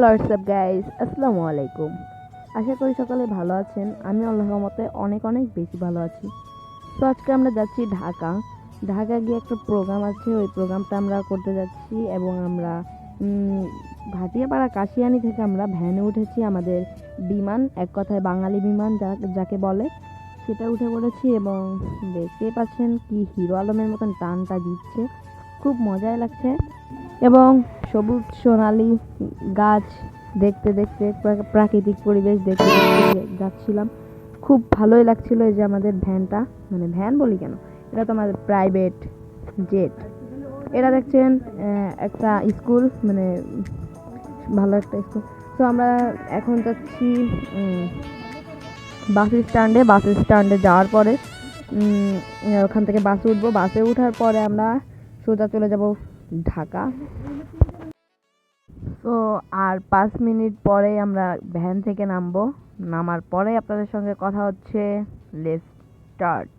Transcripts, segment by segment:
Hello WhatsApp guys, আসসালামু আলাইকুম। আশা করি সকালে ভালো আছেন। আমি আল্লাহর রহমতে অনেক অনেক বেশি ভালো আছি। তো আজকে আমরা যাচ্ছি ঢাকা। ঢাকা গিয়ে একটা প্রোগ্রাম আছে, ওই প্রোগ্রামটা আমরা করতে যাচ্ছি এবং আমরা ভাটিয়াপাড়া কাশিয়ানী থেকে আমরা ভ্যানে উঠেছি। আমাদের বিমান, এক কথায় বাঙালি বিমান যাকে বলে, সেটা উঠে পড়েছি এবং দেখতেই পাচ্ছেন কি হিরো আলমের মতন টানটা দিচ্ছে, খুব মজাই লাগছে। এবং সবুজ সোনালি গাছ দেখতে দেখতে প্রাকৃতিক পরিবেশ দেখতে দেখতে যাচ্ছিলাম, খুব ভালোই লাগছিল। এই যে আমাদের ভ্যানটা, মানে ভ্যান বলি কেন, এটা তো আমাদের প্রাইভেট জেট। এটা দেখছেন একটা স্কুল, মানে ভালো একটা স্কুল। তো আমরা এখন যাচ্ছি বাস স্ট্যান্ডে যাওয়ার পরে ওখান থেকে বাসে উঠবো। বাসে ওঠার পরে আমরা সোজা চলে যাব ঢাকা। তো আর 5 মিনিট পরেই আমরা ভ্যান থেকে নামবো। নামার পরে আপনাদের সঙ্গে কথা হচ্ছে। Let's start.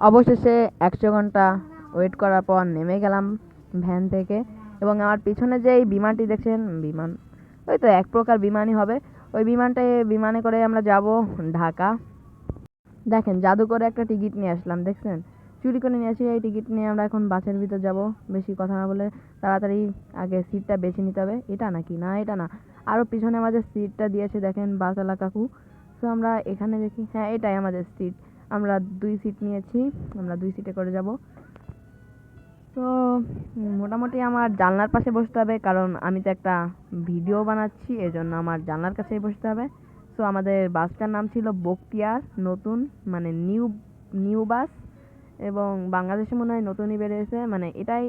অবশেষে 100 ঘন্টা ওয়েট করার পর নেমে গেলাম ভ্যান থেকে। এবং আমার পিছনে যে এই বিমানটি দেখছেন, বিমান ওই তো এক প্রকার বিমানই হবে। ওই বিমানে করে আমরা যাব ঢাকা। দেখেন, জাদু করে একটা টিকিট নিয়ে আসলাম, দেখছেন, চুরি করে নিয়ে আসি। এই টিকিট নিয়ে আমরা এখন বাসের ভিতর যাব। বেশি কথা না বলে তাড়াতাড়ি আগে সিটটা বেছে নিতে হবে। এটা নাকি না, এটা না, আরও পিছনে আমাদের সিটটা দিয়েছে, দেখেন বাসওয়ালা কাকু। তো আমরা এখানে দেখি, হ্যাঁ এটাই আমাদের সিট। আমরা 2 সিট নিয়েছি, আমরা 2 সিটে করে যাব। তো মোটামুটি আমার জানলার পাশে বসতে হবে, কারণ আমি তো একটা ভিডিও বানাচ্ছি, এজন্য আমার জানলার কাছেই বসতে হবে। তো আমাদের বাসটার নাম ছিল বখতিয়ার নতুন, মানে নিউ নিউ বাস। এবং বাংলাদেশে মনে হয় নতুনই বেরিয়েছে, মানে এটাই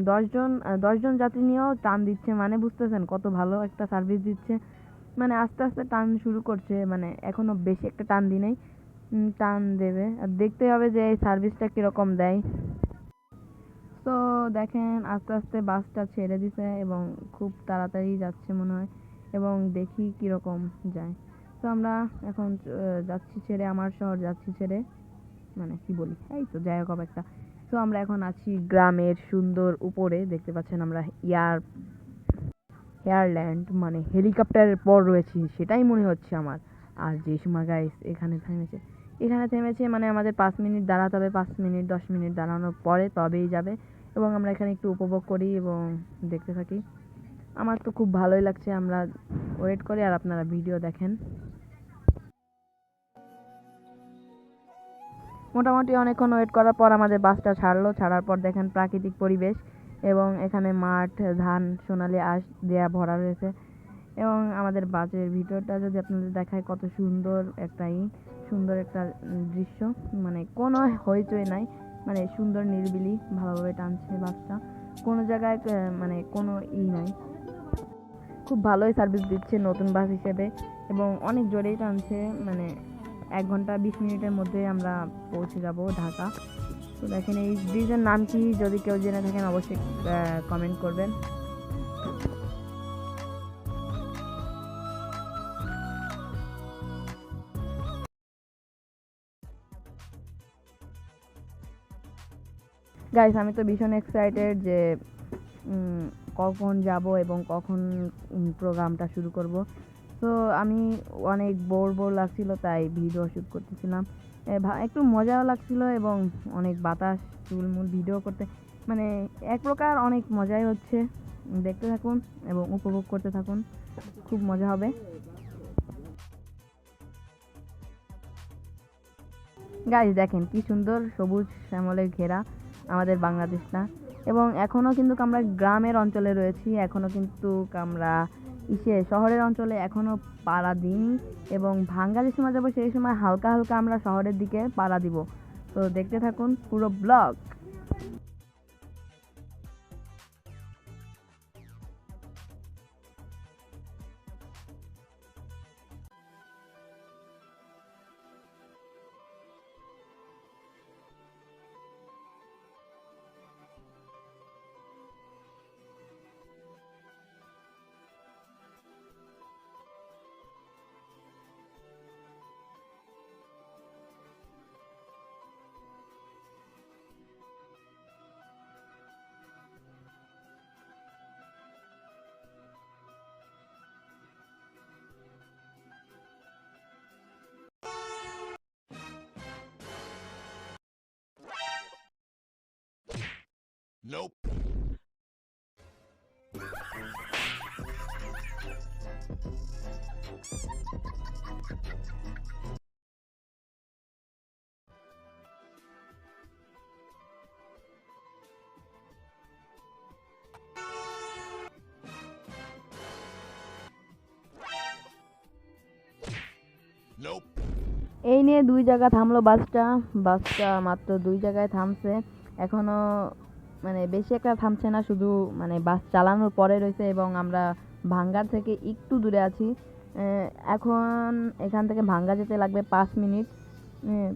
10জন যাত্রী নিয়েও টান দিচ্ছে, মানে বুঝতেছেন কত ভালো একটা সার্ভিস দিচ্ছে। মানে আস্তে আস্তে টান শুরু করছে, মানে এখনো বেশি একটা টান দিই নাই, টান দেবে। আর দেখতে হবে যে এই সার্ভিসটা কীরকম দেয়। তো দেখেন আস্তে আস্তে বাসটা ছেড়ে দিছে এবং খুব তাড়াতাড়ি যাচ্ছে মনে হয়, এবং দেখি কীরকম যায়। তো আমরা এখন যাচ্ছি ছেড়ে, আমার শহর যাচ্ছি ছেড়ে, মানে কি বলি, এই তো যাই হোক একটা। তো আমরা এখন আছি গ্রামের সুন্দর উপরে, দেখতে পাচ্ছেন আমরা এয়ারল্যান্ড মানে হেলিকপ্টারের পর রয়েছি, সেটাই মনে হচ্ছে আমার। আর যে সময় গাইস এখানে থেমেছে মানে আমাদের 5 মিনিট দাঁড়াতে হবে, 5 মিনিট 10 মিনিট দাঁড়ানোর পরে তবেই যাবে। এবং আমরা এখানে একটু উপভোগ করি এবং দেখতে থাকি। আমার তো খুব ভালোই লাগছে। আমরা ওয়েট করি আর আপনারা ভিডিও দেখেন। মোটামুটি অনেকক্ষণ ওয়েট করার পর আমাদের বাসটা ছাড়লো। ছাড়ার পর দেখেন প্রাকৃতিক পরিবেশ, এবং এখানে মাঠ, ধান, সোনালি আঁশ দেয়া ভরা রয়েছে। এবং আমাদের বাসের ভিতরটা যদি আপনাদের দেখায়, কত সুন্দর একটা সুন্দর একটা দৃশ্য, মানে কোনো হইচই নাই, মানে সুন্দর নিরিবিলি ভালোভাবে টানছে বাসটা, কোনো জায়গায় মানে কোনো নাই। খুব ভালোই সার্ভিস দিচ্ছে নতুন বাস হিসেবে, এবং অনেক জোরেই টানছে, মানে 1 ঘন্টা 20 মিনিটের মধ্যে আমরা পৌঁছে যাব ঢাকা। তো দেখেন এই ব্রিজের নাম কি, যদি কেউ জেনে থাকেন অবশ্যই কমেন্ট করবেন। গাইস, আমি তো ভীষণ এক্সাইটেড যে কখন যাব এবং কখন প্রোগ্রামটা শুরু করব। তো আমি অনেক বোর লাগছিল, তাই ভিডিও শ্যুট করতেছিলাম। একটু মজাও লাগছিল এবং অনেক বাতাস, চুলমুল ভিডিও করতে, মানে এক প্রকার অনেক মজাই হচ্ছে। দেখতে থাকুন এবং উপভোগ করতে থাকুন, খুব মজা হবে। গাইস দেখেন কি সুন্দর সবুজ শ্যামলে ঘেরা আমাদের বাংলাদেশটা। এবং এখনও কিন্তু আমরা গ্রামের অঞ্চলে রয়েছি, এখনও কিন্তু আমরা শহরের অঞ্চলে এখনও পাড়া দিইনি। এবং ভাঙ্গা যে সময় যাবো সেই সময় হালকা হালকা আমরা শহরের দিকে পাড়া দিব। তো দেখতে থাকুন পুরো ব্লগ। Nope. Nope. এই নিয়ে 2 জায়গা থামলো বাসটা মাত্র 2 জায়গায় থামছে। এখনো মানে বেশি একটা থামছে না, শুধু মানে বাস চালানোর পরে রয়েছে এবং আমরা ভাঙ্গার থেকে একটু দূরে আছি। এখন এখান থেকে ভাঙ্গা যেতে লাগবে 5 মিনিট।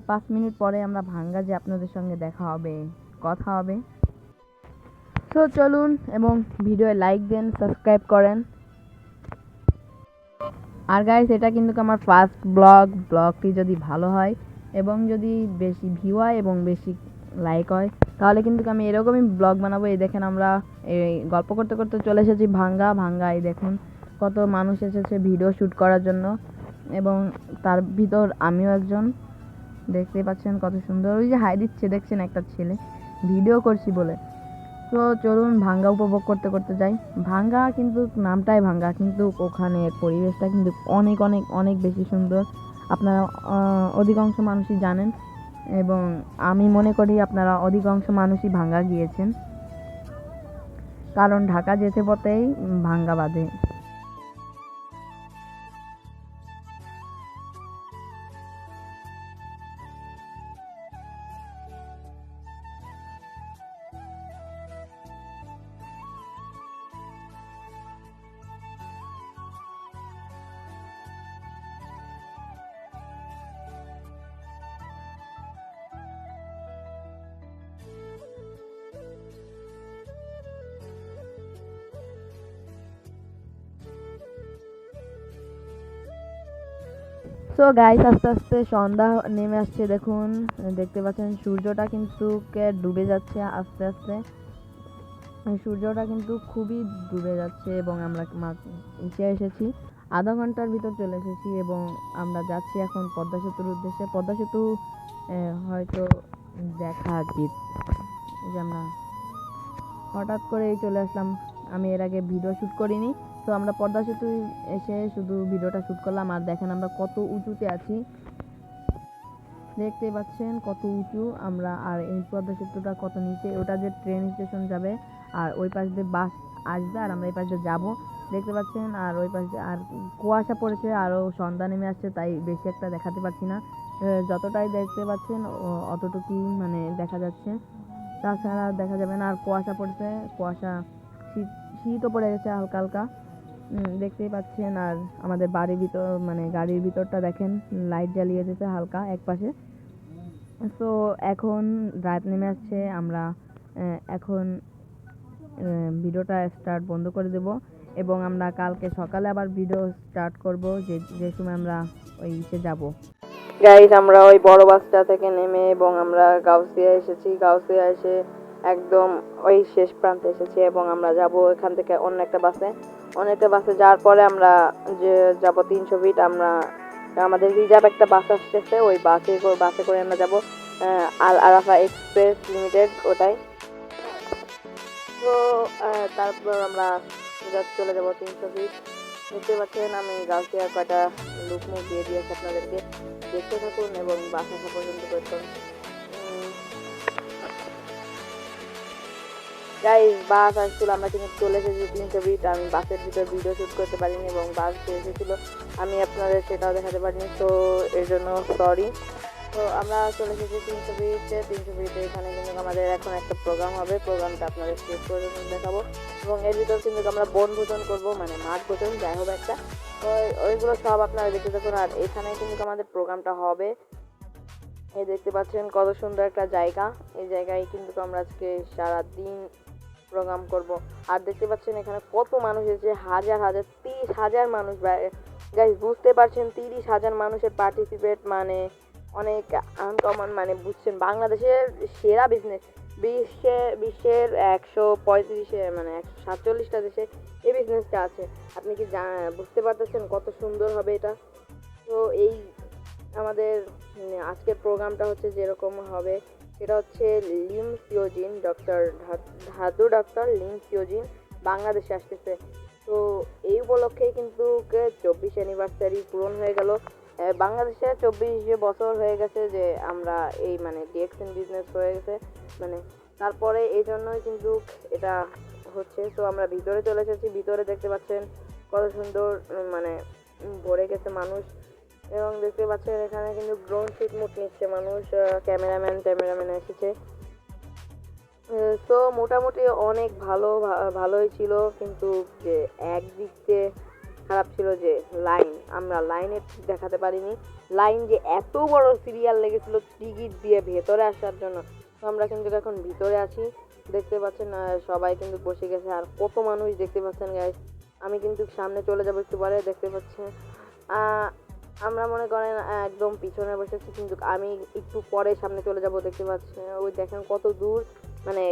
5 মিনিট পরে আমরা ভাঙ্গা যে আপনাদের সঙ্গে দেখা হবে, কথা হবে। তো চলুন এবং ভিডিও লাইক দেন, সাবস্ক্রাইব করেন। আর গাইস, এটা কিন্তু আমার ফার্স্ট ব্লগটি যদি ভালো হয় এবং যদি বেশি ভিউ হয় এবং বেশি লাইক হয়, তাহলে কিন্তু আমি এরকমই ব্লগ বানাবো। এই দেখেন, আমরা এই গল্প করতে করতে চলে এসেছি ভাঙ্গা। এই দেখুন কত মানুষ এসেছে ভিডিও শ্যুট করার জন্য এবং তার ভিতর আমিও একজন। দেখতে পাচ্ছেন কত সুন্দর, ওই যে হাই দিচ্ছে দেখছেন একটা ছেলে, ভিডিও করছি বলে। তো চলুন ভাঙ্গা উপভোগ করতে করতে যাই। ভাঙ্গা কিন্তু নামটাই ভাঙ্গা, কিন্তু ওখানের পরিবেশটা কিন্তু অনেক অনেক অনেক বেশি সুন্দর। আপনারা অধিকাংশ মানুষই জানেন এবং আমি মনে করি আপনারা অধিকাংশ মানুষই ভাঙ্গা গিয়েছেন, কারণ ঢাকা যেতে পথেই ভাঙ্গা বাঁধে। সো গাইস, আস্তে আস্তে সন্ধ্যা নেমে আসছে। দেখুন, দেখতে পাচ্ছেন সূর্যটা কিন্তু ডুবে যাচ্ছে আস্তে আস্তে। সূর্যটা কিন্তু খুবই ডুবে যাচ্ছে এবং আমরা এসে এসেছি, আধা ঘন্টার ভিতর চলে এসেছি এবং আমরা যাচ্ছি এখন পদ্মা সেতুর উদ্দেশ্যে। পদ্মা সেতু হয়তো দেখা উচিত। এই যে আমরা হঠাৎ করেই চলে আসলাম, আমি এর আগে ভিডিও শ্যুট করিনি, তো আমরা পদ্মা সেতু এসে শুধু ভিডিওটা শ্যুট করলাম। আর দেখেন আমরা কত উঁচুতে আছি, দেখতে পাচ্ছেন কত উঁচু আমরা। আর এই পদ্মা সেতুটা কত নিচে, ওটা যে ট্রেন স্টেশন যাবে আর ওই পাশ দিয়ে বাস আসবে আর আমরা এই পাশ দিয়ে যাবো, দেখতে পাচ্ছেন। আর ওই পাশ দিয়ে আর কুয়াশা পড়েছে, আরও সন্ধ্যা নেমে আসছে, তাই বেশি একটা দেখাতে পারছি না। যতটাই দেখতে পাচ্ছেন অতটুকুই মানে দেখা যাচ্ছে, তাছাড়া দেখা যাবে না। আর কুয়াশা পড়ছে, শীতও পড়ে গেছে হালকা হালকা, দেখতেই পাচ্ছেন। আর আমাদের বাড়ির ভিতর মানে গাড়ির ভিতরটা দেখেন, লাইট জ্বালিয়ে দিয়েছে হালকা একপাশে। তো এখন রাত নেমে আসছে, আমরা এখন ভিডিওটা স্টার্ট বন্ধ করে দেব এবং আমরা কালকে সকালে আবার ভিডিও স্টার্ট করব, যে সময় আমরা ওই ইসে যাব। গাইস, আমরা ওই বড় বাসটা থেকে নেমে এবং আমরা গাউসিয়া এসেছি। গাউসিয়া এসে একদম ওই শেষ প্রান্তে এসেছি এবং আমরা যাব এখান থেকে অন্য একটা বাসে যাওয়ার পরে আমরা যে যাব 300 ফিট। আমরা আমাদের রিজার্ভ একটা বাস আসতেছে, ওই বাসে করে আমরা যাব আল আরাফা এক্সপ্রেস লিমিটেড, ওটাই। তো তারপর আমরা চলে যাব 300 ফিট। দেখতে পাচ্ছেন আমি গাউসিয়ার কয়টা লুক মুখ দিয়ে দিয়েছি আপনাদেরকে, দেখতে থাকুন এবং বাস আসা পর্যন্ত করতেন। গাইস, বাস আসছিল, আমরা কিন্তু চলে এসেছি 300 ফিট। আমি বাসের ভিতর ভিডিও শ্যুট করতে পারিনি এবং বাস যে এসেছিল আমি আপনাদের সেটাও দেখাতে পারিনি, তো এর জন্য সরি। তো আমরা চলে এসেছি 300 ফিটে। এখানে কিন্তু আমাদের এখন একটা প্রোগ্রাম হবে, প্রোগ্রামটা আপনাদের শেষ পর্যন্ত দেখাবো এবং এর ভিতর কিন্তু আমরা বনভোজন করবো, মানে মাঠ ভোজন যাই হোক একটা। তো ওইগুলো সব আপনারা দেখতে থাকুন। আর এখানে কিন্তু আমাদের প্রোগ্রামটা হবে, এই দেখতে পাচ্ছেন কত সুন্দর একটা জায়গা। এই জায়গায় কিন্তু আমরা আজকে সারাদিন প্রোগ্রাম করব। আর দেখতে পাচ্ছেন এখানে কত মানুষ এসেছে, হাজার 30,000 মানুষ। গাইস, বুঝতে পারছেন 30,000 মানুষের পার্টিসিপেট মানে অনেক আনকমন, মানে বুঝছেন বাংলাদেশের সেরা বিজনেস। বিশ্বের 135 মানে 147টা দেশে এই বিজনেসটা আছে। আপনি কি বুঝতে পারতেছেন কত সুন্দর হবে এটা? তো এই আমাদের আজকের প্রোগ্রামটা হচ্ছে যেরকম হবে সেটা হচ্ছে লিম সিওজিন, ধাতু ডক্টর লিম সিওজিন বাংলাদেশে আসতেছে। তো এই উপলক্ষেই কিন্তু 24 অ্যানিভার্সারি পূরণ হয়ে গেল। বাংলাদেশে 24 বছর হয়ে গেছে যে আমরা এই মানে ডিএক্সএন বিজনেস হয়ে গেছে, মানে তারপরে এই জন্যই কিন্তু এটা হচ্ছে। তো আমরা ভিতরে চলে এসেছি, ভিতরে দেখতে পাচ্ছেন কত সুন্দর মানে ভরে গেছে মানুষ। এবং দেখতে পাচ্ছেন এখানে কিন্তু ড্রোন শুট মুট নিচ্ছে মানুষ, ক্যামেরাম্যান এসেছে। তো মোটামুটি অনেক ভালোই ছিল, কিন্তু যে একদিক দিয়ে খারাপ ছিল যে আমরা লাইনে দেখাতে পারিনি। লাইন যে এত বড় সিরিয়াল লেগেছিল টিকিট দিয়ে ভেতরে আসার জন্য। তো আমরা কিন্তু এখন ভিতরে আছি, দেখতে পাচ্ছেন সবাই কিন্তু বসে গেছে। আর কত মানুষ দেখতে পাচ্ছেন গাইস। আমি কিন্তু সামনে চলে যাবো একটু পরে, দেখতে পাচ্ছেন আমরা মনে করেন একদম পিছনে বসেছি, কিন্তু আমি একটু পরে সামনে চলে যাব। দেখতে পাচ্ছেন ওই দেখেন কত দূর, মানে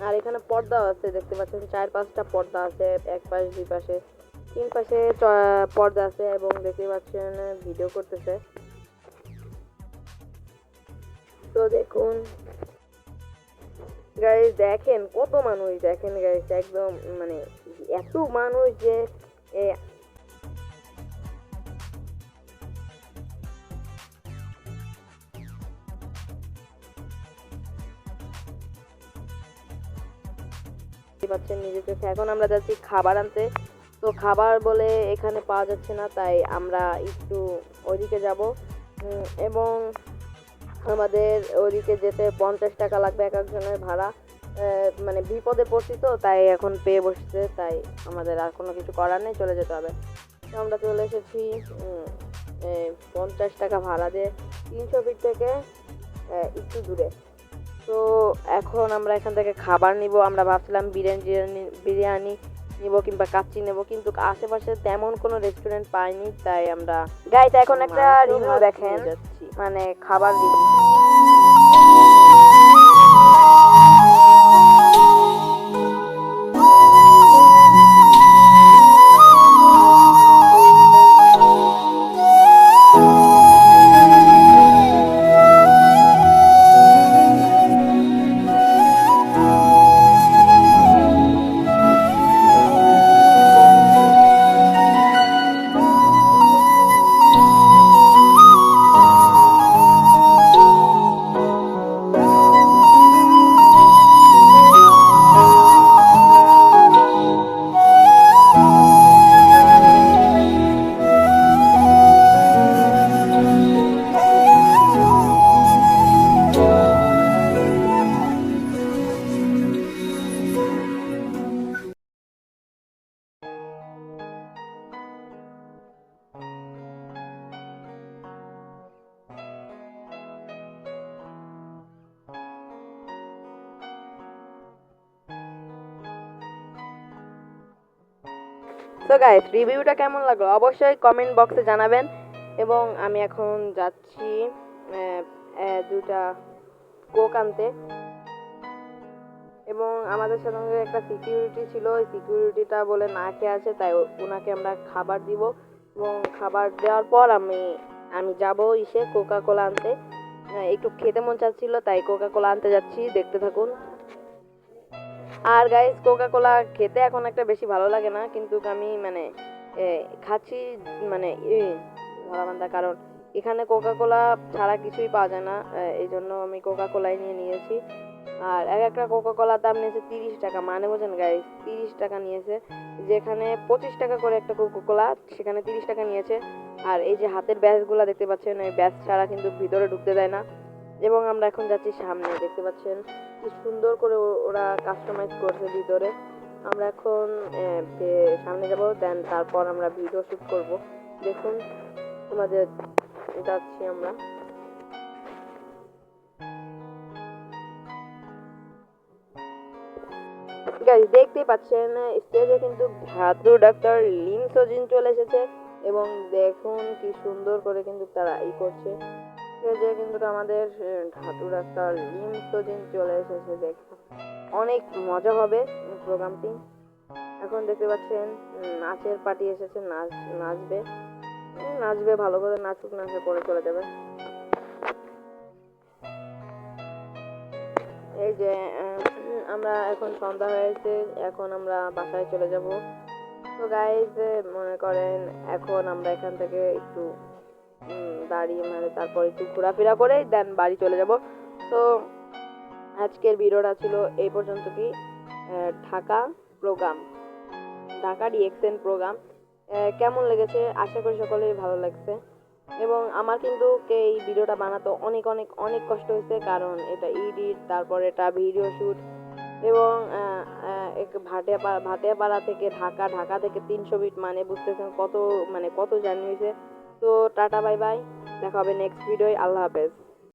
আর এখানে পর্দা আছে, দেখতে পাচ্ছেন 4-5টা পর্দা আছে, এক পাশে 2 পাশে 3 পাশে পর্দা আছে। এবং দেখতে পাচ্ছেন ভিডিও করতেছে। তো দেখুন গাইস, দেখেন কত মানুষ, দেখেন গাইস একদম মানে এত মানুষ যে পাচ্ছেন নিজের চোখে। এখন আমরা যাচ্ছি খাবার আনতে। তো খাবার বলে এখানে পাওয়া যাচ্ছে না, তাই আমরা একটু ওইদিকে যাব। এবং আমাদের ওইদিকে যেতে 50 টাকা লাগবে এক একজনের ভাড়া। মানে বিপদে পড়ছি তো তাই এখন পেয়ে বসছে, তাই আমাদের আর কোনো কিছু করার নেই, চলে যেতে হবে। তো আমরা চলে এসেছি 50 টাকা ভাড়া দিয়ে 300 ফিট থেকে একটু দূরে। তো এখন আমরা এখান থেকে খাবার নিব। আমরা ভাবছিলাম বিরিয়ানি নিব কিংবা কাচ্চি নেব, কিন্তু আশেপাশে তেমন কোনো রেস্টুরেন্ট পাইনি, তাই আমরা গাইস এখন একটা রিভিউ দেখেন, মানে খাবার রিভিউ। তো গাইস, রিভিউটা কেমন লাগলো অবশ্যই কমেন্ট বক্সে জানাবেন। এবং আমি এখন যাচ্ছি 2টা কোক আনতে। এবং আমাদের সঙ্গে একটা সিকিউরিটি ছিল, ওই সিকিউরিটিটা বলে না খেয়ে আছে, তাই ওনাকে আমরা খাবার দিব। এবং খাবার দেওয়ার পর আমি যাব ইসে কোকা কোলা আনতে। একটু খেতে মন চাচ্ছিল, তাই কোকা কোলা আনতে যাচ্ছি, দেখতে থাকুন। আর গাইস, কোকা কোলা খেতে এখন একটা বেশি ভালো লাগে না, কিন্তু আমি মানে খাচ্ছি মানে ধরাবান্ধা, কারণ এখানে কোকা কোলা ছাড়া কিছুই পাওয়া যায় না, এই জন্য আমি কোকা কোলাই নিয়েছি। আর এক একটা কোকা কোলার দাম নিয়েছে 30 টাকা, মানে বোঝেন গাইস, 30 টাকা নিয়েছে। যেখানে 25 টাকা করে একটা কোকা কোলা, সেখানে 30 টাকা নিয়েছে। আর এই যে হাতের ব্যাচগুলো দেখতে পাচ্ছেন, এই ব্যাচ ছাড়া কিন্তু ভিতরে ঢুকতে দেয় না। এবং আমরা এখন যাচ্ছি সামনে, দেখতে পাচ্ছেন কি সুন্দর করে ওরা কাস্টমাইজ করছে ভিতরে। আমরা এখন সামনে যাব, দেন তারপর আমরা ভিডিও শুট করব। দেখুন আমাদের যাচ্ছি আমরা। গাইস, দেখতেই পাচ্ছেন স্টেজে কিন্তু ধাতু ডাক্তার লিম সজিন চলে এসেছে। এবং দেখুন কি সুন্দর করে কিন্তু তারা করছে। স্টেজে কিন্তু আমাদের ধাতু ডাক্তার লিম সজিন চলে এসেছে, দেখুন অনেক মজা হবে প্রোগ্রামটি। এখন দেখতে পাচ্ছেন নাচের পার্টি এসেছে, নাচবে ভালো করে, নাচুক, নাচে পরে চলে যাবে। এই যে আমরা এখন সন্ধ্যা হয়েছে, এখন আমরা বাসায় চলে যাব। তো গাইজ মনে করেন এখন আমরা এখান থেকে একটু দাঁড়িয়ে মানে তারপর একটু ঘোরাফেরা করে দেন বাড়ি চলে যাব। তো আজকের ভিডিওটা ছিল এই পর্যন্ত কি Dhaka programme, Dhaka reaction programme কেমন লেগেছে আশা করি সকলেই ভালো লাগছে। এবং আমার কিন্তু এই ভিডিওটা বানাতে অনেক অনেক অনেক কষ্ট হয়েছে, কারণ এটা এডিট, তারপর এটা ভিডিও শ্যুট, এবং ভাটিয়াপাড়া থেকে ঢাকা, ঢাকা থেকে 300 ফিট, মানে বুঝতেছেন কত মানে কত জার্নি হয়েছে। তো টাটা বাই বাই, দেখা হবে নেক্সট ভিডিওয়, আল্লাহ হাফেজ।